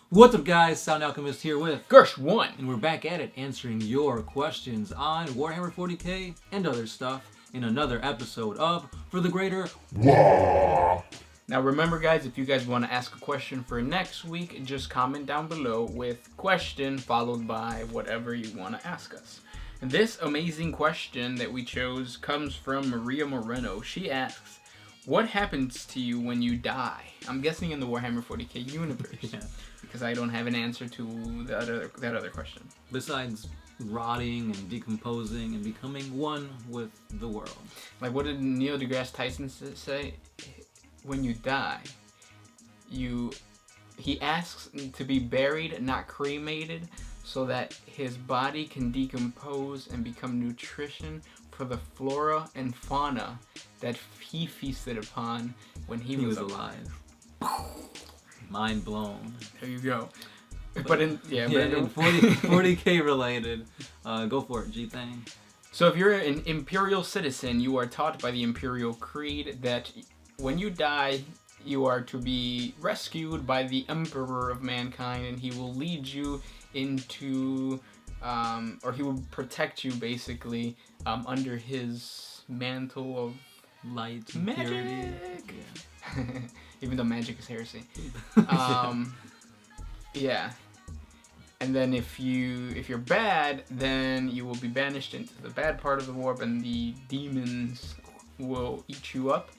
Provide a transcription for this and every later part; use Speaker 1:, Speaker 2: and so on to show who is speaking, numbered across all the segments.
Speaker 1: What's up, guys? Sound Alchemist here with
Speaker 2: Gersh1.
Speaker 1: and we're back at it answering your questions on Warhammer 40k and other stuff in another episode of For the Greater
Speaker 2: Now remember, guys, if you guys want to ask a question for next week, just comment down below with question followed by whatever you want to ask us. This amazing question that we chose comes from Maria Moreno. She asks, what happens to you when you die? I'm guessing in the Warhammer 40k universe.
Speaker 1: Yeah.
Speaker 2: Because I don't have an answer to that other question.
Speaker 1: Besides rotting and decomposing and becoming one with the world.
Speaker 2: Like, what did Neil deGrasse Tyson say? When you die, he asks to be buried, not cremated, so that his body can decompose and become nutrition for the flora and fauna that he feasted upon when he was alive.
Speaker 1: Mind blown.
Speaker 2: There you go.
Speaker 1: In 40k related, go for it, G-Thang.
Speaker 2: So if you're an Imperial citizen, you are taught by the Imperial Creed that when you die, you are to be rescued by the Emperor of mankind, and he will lead you into, or he will protect you basically under his mantle of
Speaker 1: light and purity.
Speaker 2: Magic. Yeah. Even though magic is heresy. Yeah. And then if you're bad, then you will be banished into the bad part of the warp, and the demons will eat you up.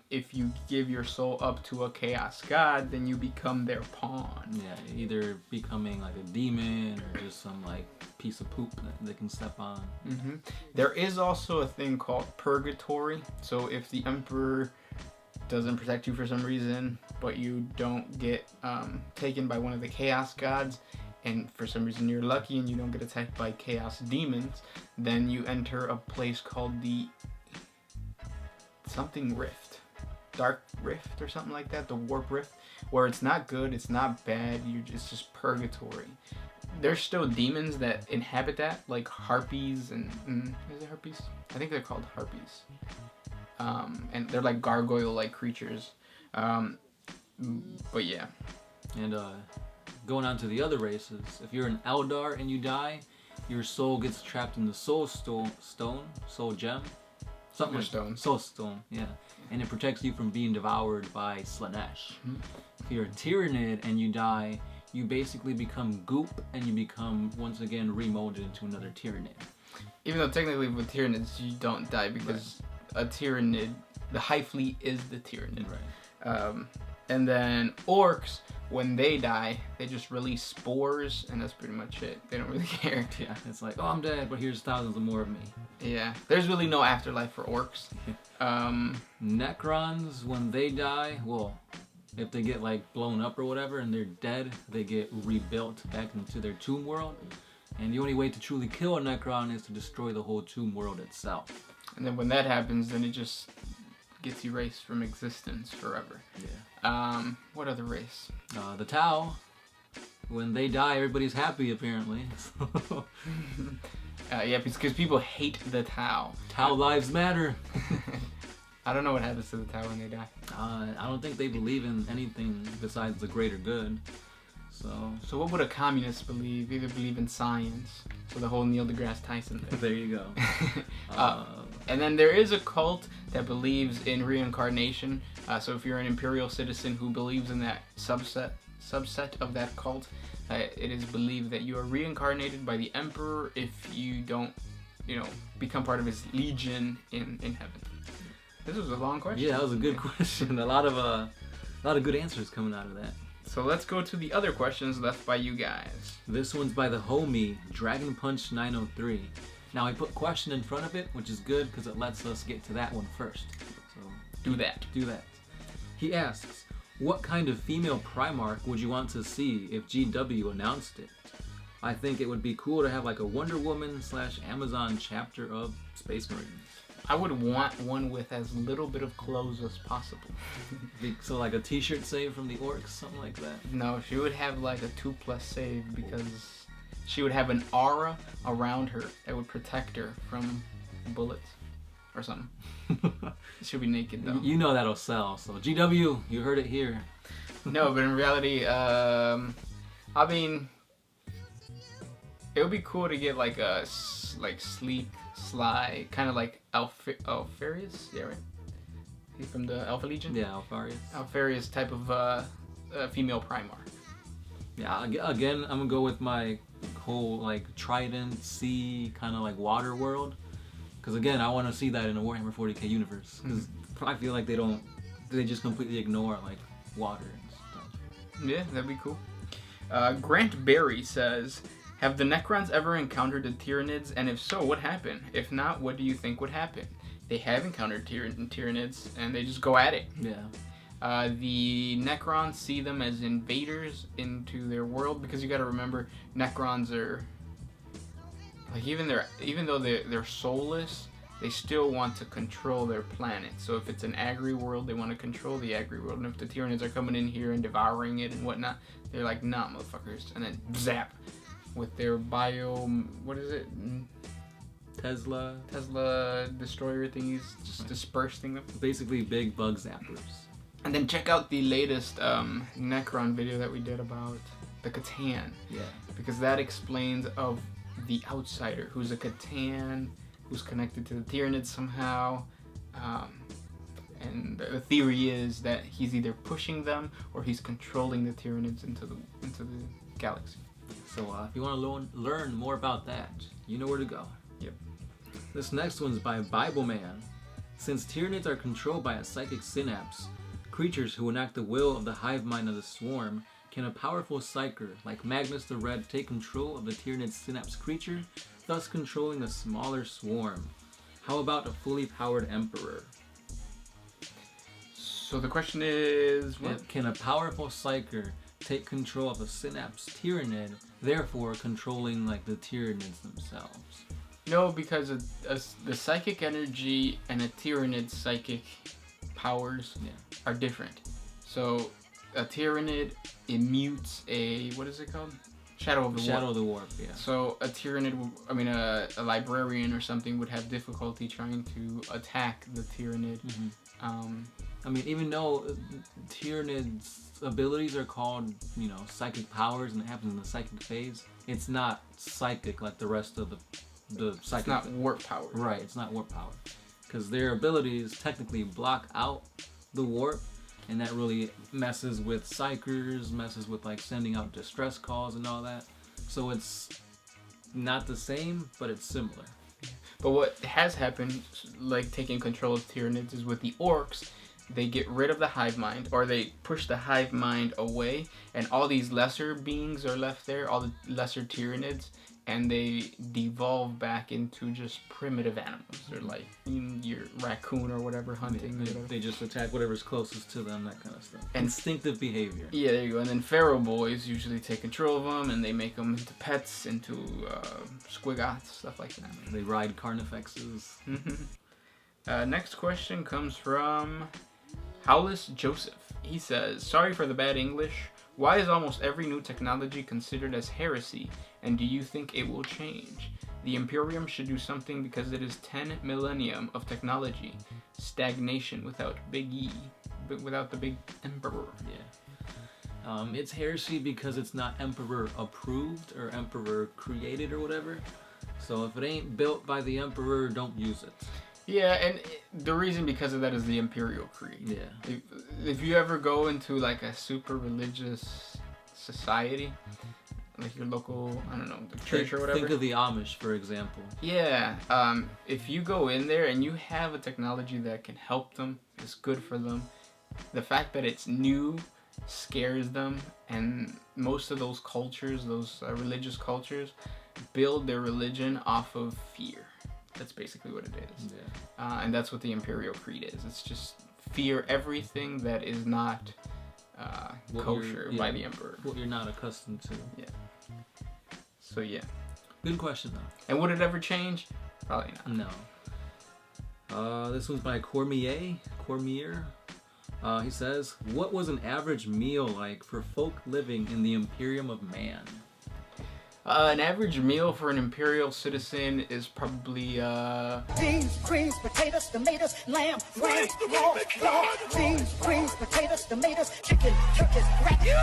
Speaker 2: If you give your soul up to a chaos god, then you become their pawn.
Speaker 1: Yeah, either becoming like a demon or just some like piece of poop that they can step on.
Speaker 2: Mm-hmm. There is also a thing called purgatory. So if the emperor doesn't protect you for some reason, but you don't get taken by one of the chaos gods, and for some reason you're lucky and you don't get attacked by chaos demons, then you enter a place called the something rift, dark rift or something like that, the warp rift, where it's not good, it's not bad, it's just purgatory. There's still demons that inhabit that, like harpies and is it harpies? I think they're called harpies. And they're like gargoyle-like creatures. But yeah.
Speaker 1: And going on to the other races, if you're an Eldar and you die, your soul gets trapped in the soul gem, something like
Speaker 2: stone.
Speaker 1: Soul stone, yeah, and it protects you from being devoured by Slanesh. Mm-hmm. If you're a Tyranid and you die, you basically become goop and you become once again remolded into another Tyranid.
Speaker 2: Even though technically with Tyranids you don't die because a Tyranid, the High Fleet is the Tyranid.
Speaker 1: Right.
Speaker 2: And then orcs, when they die, they just release spores, and that's pretty much it. They don't really care.
Speaker 1: Yeah, it's like, oh, I'm dead, but here's thousands of more of me.
Speaker 2: Yeah, there's really no afterlife for orcs.
Speaker 1: Necrons, when they die, well, if they get like blown up or whatever and they're dead, they get rebuilt back into their tomb world. And the only way to truly kill a Necron is to destroy the whole tomb world itself.
Speaker 2: And then when that happens, then it just gets erased from existence forever.
Speaker 1: Yeah.
Speaker 2: What other race?
Speaker 1: The Tau. When they die, everybody's happy, apparently.
Speaker 2: Yeah, because people hate the Tau.
Speaker 1: Tau lives matter.
Speaker 2: I don't know what happens to the Tau when they die.
Speaker 1: I don't think they believe in anything besides the greater good.
Speaker 2: So what would a communist believe? Either believe in science. So the whole Neil deGrasse Tyson thing.
Speaker 1: There you go.
Speaker 2: And then there is a cult that believes in reincarnation. So if you're an Imperial citizen who believes in that subset of that cult, it is believed that you are reincarnated by the Emperor if you don't, become part of his legion in heaven. This was a long question.
Speaker 1: Yeah, that was a good question. A lot of good answers coming out of that.
Speaker 2: So let's go to the other questions left by you guys.
Speaker 1: This one's by the homie, Dragon Punch 903. Now I put question in front of it, which is good because it lets us get to that one first. So
Speaker 2: do that.
Speaker 1: He asks, what kind of female Primarch would you want to see if GW announced it? I think it would be cool to have like a Wonder Woman / Amazon chapter of Space Marines.
Speaker 2: I would want one with as little bit of clothes as possible.
Speaker 1: So like a t-shirt save from the orcs, something like that?
Speaker 2: No, she would have like a 2+ save because she would have an aura around her that would protect her from bullets or something. She'll be naked though.
Speaker 1: You know that'll sell. So GW, you heard it here.
Speaker 2: No, but in reality, I mean, it would be cool to get like a sleek, sly, kind of like Alfarius, yeah, right? He's from the Alpha Legion.
Speaker 1: Yeah, Alfarius.
Speaker 2: Alfarius type of female Primarch.
Speaker 1: Yeah, again, I'm gonna go with my whole like Trident Sea kind of like water world, because again, I want to see that in a Warhammer 40k universe. Because I feel like they just completely ignore like water and stuff.
Speaker 2: Yeah, that'd be cool. Grant Berry says, have the Necrons ever encountered the Tyranids, and if so, what happened? If not, what do you think would happen? They have encountered Tyranids, and they just go at it.
Speaker 1: Yeah.
Speaker 2: The Necrons see them as invaders into their world, because you got to remember, Necrons are like even though they're soulless, they still want to control their planet. So if it's an agri world, they want to control the agri world. And if the Tyranids are coming in here and devouring it and whatnot, they're like, nah, motherfuckers, and then zap with their what is it?
Speaker 1: Tesla
Speaker 2: destroyer thingies, just dispersing them.
Speaker 1: Basically big bug zappers.
Speaker 2: And then check out the latest Necron video that we did about the Catan.
Speaker 1: Yeah.
Speaker 2: Because that explains of the outsider, who's a Catan, who's connected to the Tyranids somehow. And the theory is that he's either pushing them or he's controlling the Tyranids into the galaxy.
Speaker 1: So if you want to learn more about that, you know where to go.
Speaker 2: Yep.
Speaker 1: This next one's by Bible Man. Since Tyranids are controlled by a psychic synapse, creatures who enact the will of the hive mind of the swarm, can a powerful psyker like Magnus the Red take control of the Tyranid synapse creature, thus controlling a smaller swarm? How about a fully powered emperor?
Speaker 2: So the question is, what?
Speaker 1: Can a powerful psyker take control of a synapse Tyranid, therefore controlling like the Tyranids themselves?
Speaker 2: No, because the psychic energy and a Tyranid psychic powers are different. So a Tyranid immutes a, what is it called? Shadow of the Warp.
Speaker 1: Yeah.
Speaker 2: So a Tyranid, a librarian or something would have difficulty trying to attack the Tyranid.
Speaker 1: Even though Tyranid's abilities are called, psychic powers, and it happens in the psychic phase, it's not psychic like the rest of the psychic.
Speaker 2: It's not warp power.
Speaker 1: Right, it's not warp power. Because their abilities technically block out the warp, and that really messes with psychers, messes with like sending out distress calls and all that. So it's not the same, but it's similar.
Speaker 2: But what has happened, like taking control of Tyranids, is with the orcs, they get rid of the hive mind, or they push the hive mind away, and all these lesser beings are left there, all the lesser Tyranids, and they devolve back into just primitive animals. They're like your raccoon or whatever, hunting.
Speaker 1: They just attack whatever's closest to them, that kind of stuff. Instinctive behavior.
Speaker 2: Yeah, there you go. And then feral boys usually take control of them, and they make them into pets, into squigots, stuff like that.
Speaker 1: They ride carnifexes.
Speaker 2: Next question comes from Howlis Joseph. He says, sorry for the bad English. Why is almost every new technology considered as heresy, and do you think it will change? The Imperium should do something because it is 10 millennium of technology. Stagnation without big E, but without the big emperor.
Speaker 1: Yeah. It's heresy because it's not emperor approved or emperor created or whatever. So if it ain't built by the emperor, don't use it.
Speaker 2: Yeah, and the reason because of that is the Imperial Creed.
Speaker 1: Yeah.
Speaker 2: If you ever go into like a super religious society, like your local, I don't know, the church or whatever.
Speaker 1: Think of the Amish, for example.
Speaker 2: Yeah. If you go in there and you have a technology that can help them, it's good for them. The fact that it's new scares them, and most of those cultures, those religious cultures, build their religion off of fear. That's basically what it is. Yeah. And that's what the Imperial Creed is. It's just fear everything that is not kosher by the Emperor.
Speaker 1: What you're not accustomed to.
Speaker 2: Yeah. So, yeah.
Speaker 1: Good question, though.
Speaker 2: And would it ever change? Probably not.
Speaker 1: No. This one's by Cormier. He says, what was an average meal like for folk living in the Imperium of Man?
Speaker 2: An average meal for an Imperial citizen is probably,
Speaker 3: beans, greens, potatoes, tomatoes, lamb, ram, raw, beans, greens, potatoes, tomatoes, chicken, turkeys, rat, you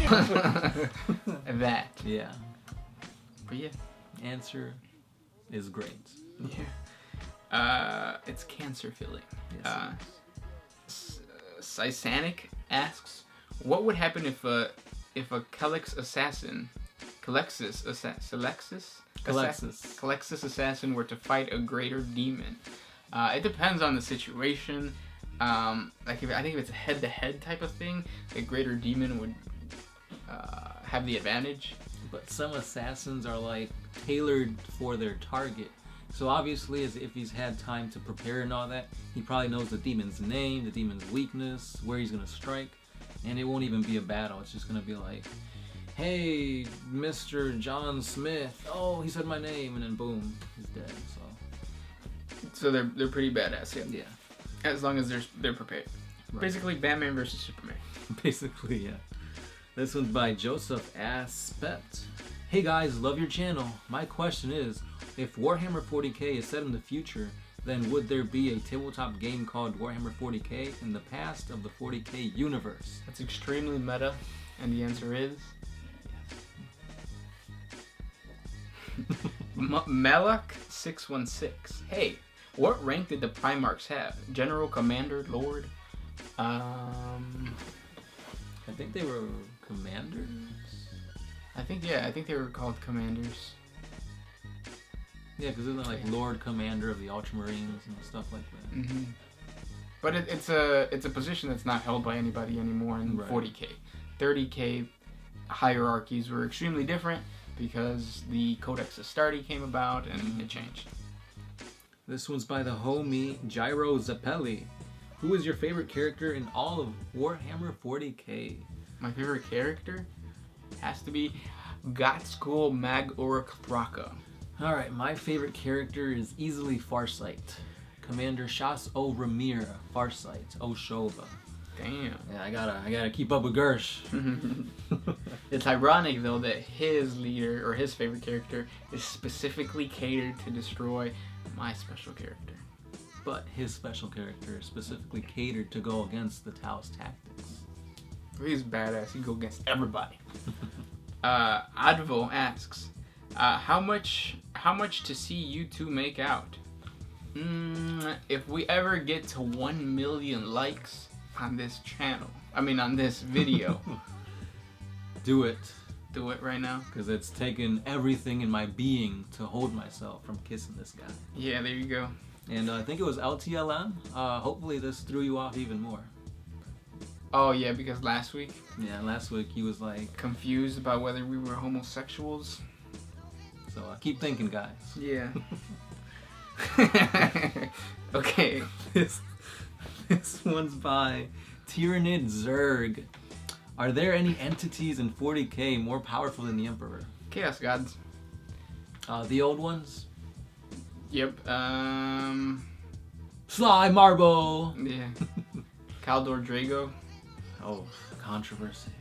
Speaker 3: name it!
Speaker 2: that.
Speaker 1: Yeah.
Speaker 2: But yeah.
Speaker 1: Answer is great.
Speaker 2: Yeah. It's cancer filling.
Speaker 1: Yes,
Speaker 2: Sysanic asks, what would happen if a Calix's assassin were to fight a greater demon? It depends on the situation. I think if it's a head-to-head type of thing, a greater demon would have the advantage.
Speaker 1: But some assassins are like tailored for their target. So obviously, as if he's had time to prepare and all that, he probably knows the demon's name, the demon's weakness, where he's gonna strike, and it won't even be a battle. It's just gonna be like, hey, Mr. John Smith. Oh, he said my name, and then boom, he's dead.
Speaker 2: So they're pretty badass. Yeah.
Speaker 1: Yeah.
Speaker 2: As long as they're prepared. Right. Basically, Batman versus Superman.
Speaker 1: Basically, yeah. This one's by Joseph Aspect. Hey guys, love your channel. My question is, if Warhammer 40k is set in the future, then would there be a tabletop game called Warhammer 40k in the past of the 40k universe?
Speaker 2: That's extremely meta, and the answer is Melak616. Hey, what rank did the Primarchs have? General, Commander, Lord?
Speaker 1: I think they were commanders.
Speaker 2: I think they were called commanders.
Speaker 1: Yeah, because isn't it like Lord Commander of the Ultramarines and stuff like that?
Speaker 2: Mm-hmm. But it's a position that's not held by anybody anymore in 40k. 30k hierarchies were extremely different because the Codex Astartes came about and it changed.
Speaker 1: This one's by the homie Gyro Zappelli. Who is your favorite character in all of Warhammer 40k?
Speaker 2: My favorite character has to be Godskull Mag Uruk Thraka.
Speaker 1: Alright, my favorite character is easily Farsight. Commander Shas O Ramir, Farsight, O Shova.
Speaker 2: Damn.
Speaker 1: Yeah, I gotta keep up with Gersh.
Speaker 2: It's ironic though that his leader or his favorite character is specifically catered to destroy my special character.
Speaker 1: But his special character is specifically catered to go against the Tao's tactics.
Speaker 2: He's badass. He can go against everybody. Advo asks, how much to see you two make out? If we ever get to 1 million likes on this channel, on this video.
Speaker 1: Do it.
Speaker 2: Do it right now.
Speaker 1: Because it's taken everything in my being to hold myself from kissing this guy.
Speaker 2: Yeah, there you go.
Speaker 1: And I think it was LTLM. Hopefully this threw you off even more.
Speaker 2: Oh yeah, because last week?
Speaker 1: Yeah, last week he was like...
Speaker 2: confused about whether we were homosexuals.
Speaker 1: So keep thinking, guys.
Speaker 2: Yeah. Okay.
Speaker 1: This one's by Tyranid Zerg. Are there any entities in 40k more powerful than the Emperor?
Speaker 2: Chaos Gods.
Speaker 1: The old ones?
Speaker 2: Yep.
Speaker 1: Sly Marble!
Speaker 2: Yeah. Kaldor Drago.
Speaker 1: Oh, controversy.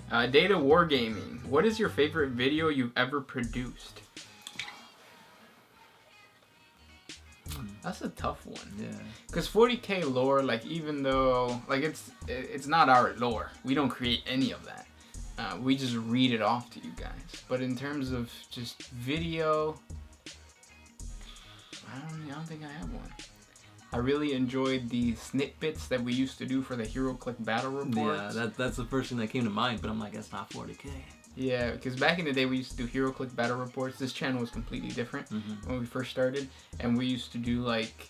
Speaker 2: Data Wargaming. What is your favorite video you've ever produced? That's a tough one.
Speaker 1: Yeah.
Speaker 2: Because 40k lore, like, even though, like, it's not our lore. We don't create any of that. We just read it off to you guys. But in terms of just video, I don't think I have one. I really enjoyed the snippets that we used to do for the HeroClix battle reports.
Speaker 1: Yeah, that's the first thing that came to mind, but I'm like, that's not 40k.
Speaker 2: Yeah, because back in the day we used to do HeroClix battle reports. This channel was completely different when we first started, and we used to do like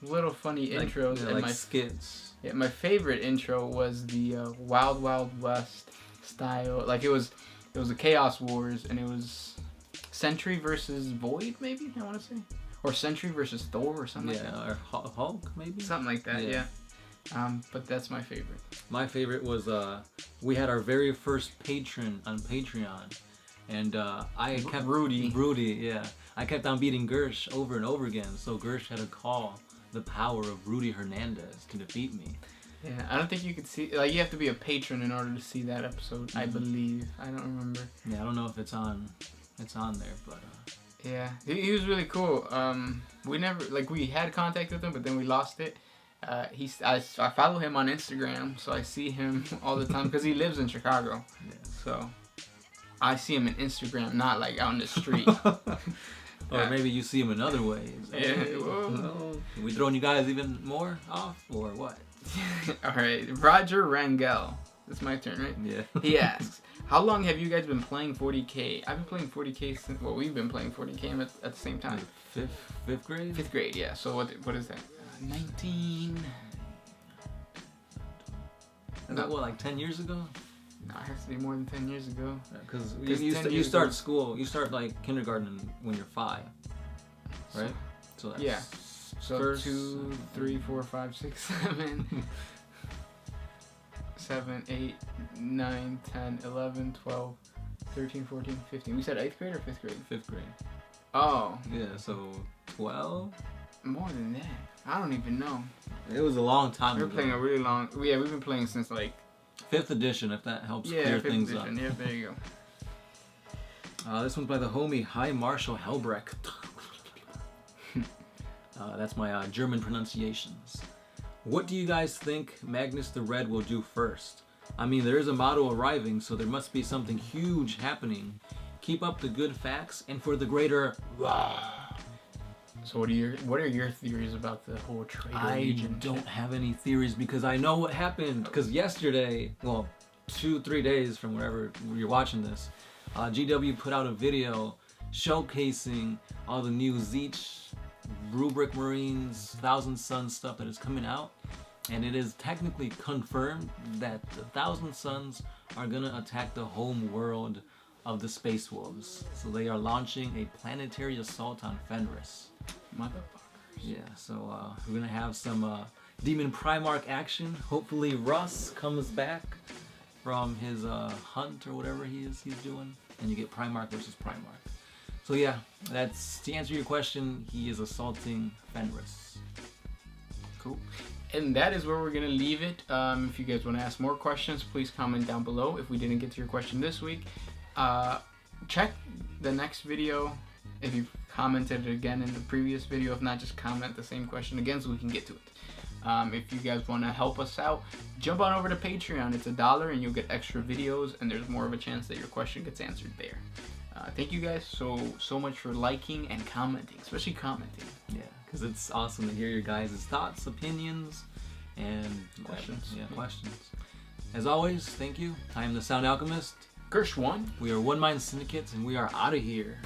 Speaker 2: little funny intros and
Speaker 1: like skits.
Speaker 2: Yeah, my favorite intro was the Wild Wild West style. Like it was the Chaos Wars, and it was Sentry versus Void, maybe I want to say, or Sentry versus Thor or something like that.
Speaker 1: Yeah, or Hulk maybe.
Speaker 2: Something like that. Yeah. But that's my favorite.
Speaker 1: My favorite was we had our very first patron on Patreon, and I kept Rudy, yeah. I kept on beating Gersh over and over again, so Gersh had to call the power of Rudy Hernandez to defeat me.
Speaker 2: Yeah, I don't think you could see, like, you have to be a patron in order to see that episode, I believe. I don't remember.
Speaker 1: Yeah, I don't know if it's on there, but
Speaker 2: yeah, he was really cool. We had contact with him, but then we lost it. I follow him on Instagram, so I see him all the time because he lives in Chicago.
Speaker 1: Yeah.
Speaker 2: So I see him in Instagram, not like out in the street.
Speaker 1: Or maybe you see him in other ways.
Speaker 2: Yeah.
Speaker 1: Are we throwing you guys even more off, or what?
Speaker 2: All right, Roger Rangel. It's my turn, right?
Speaker 1: Yeah.
Speaker 2: He asks, how long have you guys been playing 40K? I've been playing 40K since, well, we've been playing 40K at the same time.
Speaker 1: Fifth grade?
Speaker 2: 5th grade, yeah. So what is that? 19...
Speaker 1: Is that what, like 10 years ago?
Speaker 2: No, it has to be more than 10 years ago.
Speaker 1: Because you start school, you start like kindergarten when you're 5, right? So that's
Speaker 2: yeah. So
Speaker 1: first,
Speaker 2: 2, 3, 4, 5, 6, 7, 7, 8, 9, 10, 11, 12, 13, 14, 15. We said 8th grade or 5th grade?
Speaker 1: 5th grade.
Speaker 2: Oh.
Speaker 1: Yeah, so 12?
Speaker 2: More than that. I don't even know.
Speaker 1: It was a long time ago.
Speaker 2: We're playing a really long... Yeah, we've been playing since like...
Speaker 1: 5th edition, if that helps clear things up.
Speaker 2: Yeah, there you go.
Speaker 1: This one's by the homie High Marshal Helbrecht. That's my German pronunciations. What do you guys think Magnus the Red will do first? I mean, there is a model arriving, so there must be something huge happening. Keep up the good facts, and for the greater...
Speaker 2: So what are your theories about the whole traitor legion?
Speaker 1: I don't have any theories because I know what happened. Because yesterday, well, 2-3 days from wherever you're watching this, GW put out a video showcasing all the new Zeech, Rubric Marines, Thousand Suns stuff that is coming out. And it is technically confirmed that the Thousand Suns are going to attack the home world of the Space Wolves. So they are launching a planetary assault on Fenris.
Speaker 2: Motherfuckers.
Speaker 1: Yeah, so we're gonna have some Demon Primarch action. Hopefully Russ comes back from his hunt or whatever he's doing, and you get Primarch versus Primarch. So yeah, that's to answer your question. He is assaulting Fenris.
Speaker 2: Cool. And that is where we're gonna leave it. If you guys want to ask more questions, please comment down below. If we didn't get to your question this week, check the next video. If you've commented again in the previous video, if not, just comment the same question again so we can get to it. If you guys want to help us out, jump on over to Patreon. It's $1 and you'll get extra videos, and there's more of a chance that your question gets answered there. Thank you guys so much for liking and commenting, especially commenting.
Speaker 1: Yeah, because it's awesome to hear your guys' thoughts, opinions, and
Speaker 2: questions.
Speaker 1: Questions. As always, thank you. I am the Sound Alchemist.
Speaker 2: Gersh1.
Speaker 1: We are One Mind Syndicates, and we are out of here.